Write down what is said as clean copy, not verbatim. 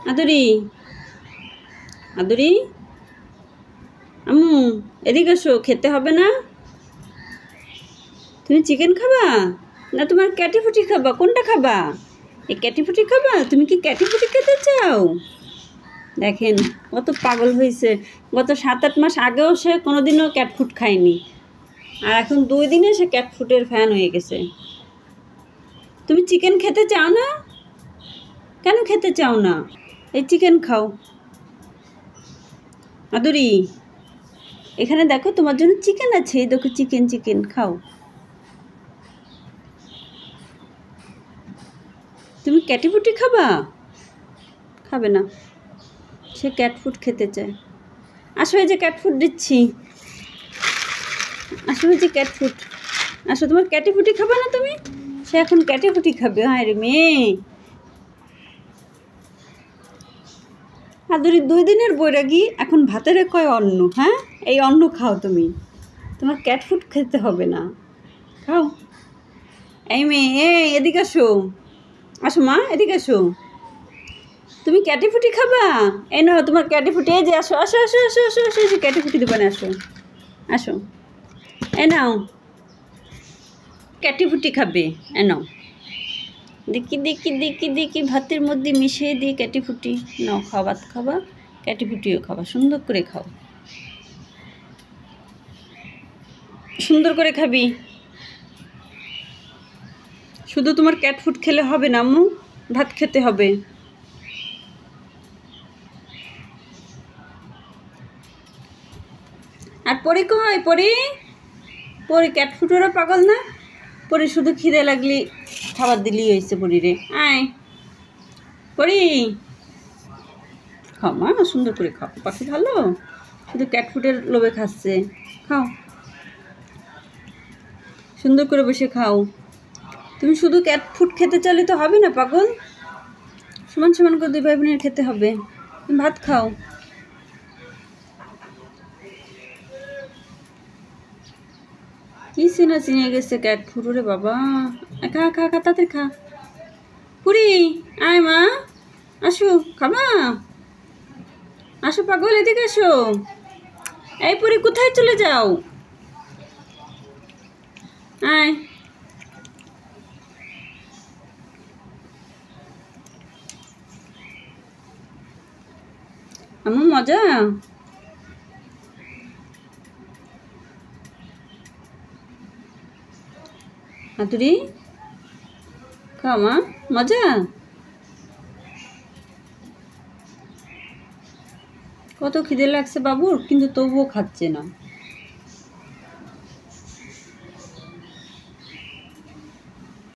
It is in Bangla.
আদুরি, আদুরি, আম্মু এদিকে এসো, খেতে হবে না? তুমি চিকেন খাবা না তোমার ক্যাটিফুটি খাবা? কোনটা খাবা? এই ক্যাটিফুটি খাবা? তুমি কি ক্যাটিফুটি খেতে চাও? দেখেন কত পাগল হয়েছে। গত 7-8 মাস আগেও সে কোনোদিনও ক্যাটফুড খায়নি, আর এখন 2 দিনে সে ক্যাটফুডের ফ্যান হয়ে গেছে। তুমি চিকেন খেতে চাও না? কেন খেতে চাও না? এই চিকেন খাও। আদুরি, এখানে দেখো তোমার জন্য চিকেন আছে, এই দেখো চিকেন, চিকেন খাও। তুমি ক্যাটিফুটি খাবা? খাবে না, সে ক্যাটফুড খেতে চায়। আসো, এই যে ক্যাটফুড দিচ্ছি, আসো এই যে ক্যাটফুড, আসো। তোমার ক্যাটিফুটি খাবা না তুমি? সে এখন ক্যাটিফুটি খাবে। হায় রে মেয়ে, আদুরি 2 দিনের বৈরাগী, এখন ভাতেরে কয় অন্ন। হ্যাঁ, এই অন্ন খাও তুমি, তোমার ক্যাটফুড খেতে হবে না, খাও। এই মেয়ে, এদিকে আসো, আসো মা, এদিকে আসো। তুমি ক্যাটিফুটি খাবা? এই নাও তোমার ক্যাটিফুটি, এই যে আসো আসো আসো আসো আসো আসো, এসে ক্যাটিফুটি দেবে না, আসো আসো, এ নাও ক্যাটিফুটি খাবে, এ নাও। দেখি দেখি দেখি দেখি, ভাতের মধ্যে মিশিয়ে দিই ক্যাটিফুটি। নাও, খাও, ভাত খাবা, ক্যাটিফুটিও খাবা, সুন্দর করে খাও, সুন্দর করে খাবি। শুধু তোমার ক্যাটফুড খেলে হবে না আম্মু, ভাত খেতে হবে। আর পরি কই? পরি, পরি ক্যাটফুডেরও পাগল না? পরি শুধু খিদে লাগলি খাবার দিলি হয়েছে। পরি রে, আয় পরি, খাও মা, সুন্দর করে খাও, পাখি ভালো, শুধু ক্যাটফুডের লোভে খাচ্ছে। খাও, সুন্দর করে বসে খাও। তুমি শুধু ক্যাটফুড খেতে চাইলে তো হবে না পাগল, সমান সমান করে 2 ভাই বোনের খেতে হবে। তুমি ভাত খাও। কি চিনা চিনে গেছে ক্যাটফুড রে বাবা। খা খা খা, তাড়াতাড়ি খা। পুরি, আয় মা, আসো, খাবা? আসো পাগল, এদিকে আসো। এই পুরি, কোথায় চলে যাও? আয়। আমার মজা। হাতুড়ি খাও মা, মজা। কত খিদে লাগছে বাবুর, কিন্তু তবুও খাচ্ছে না।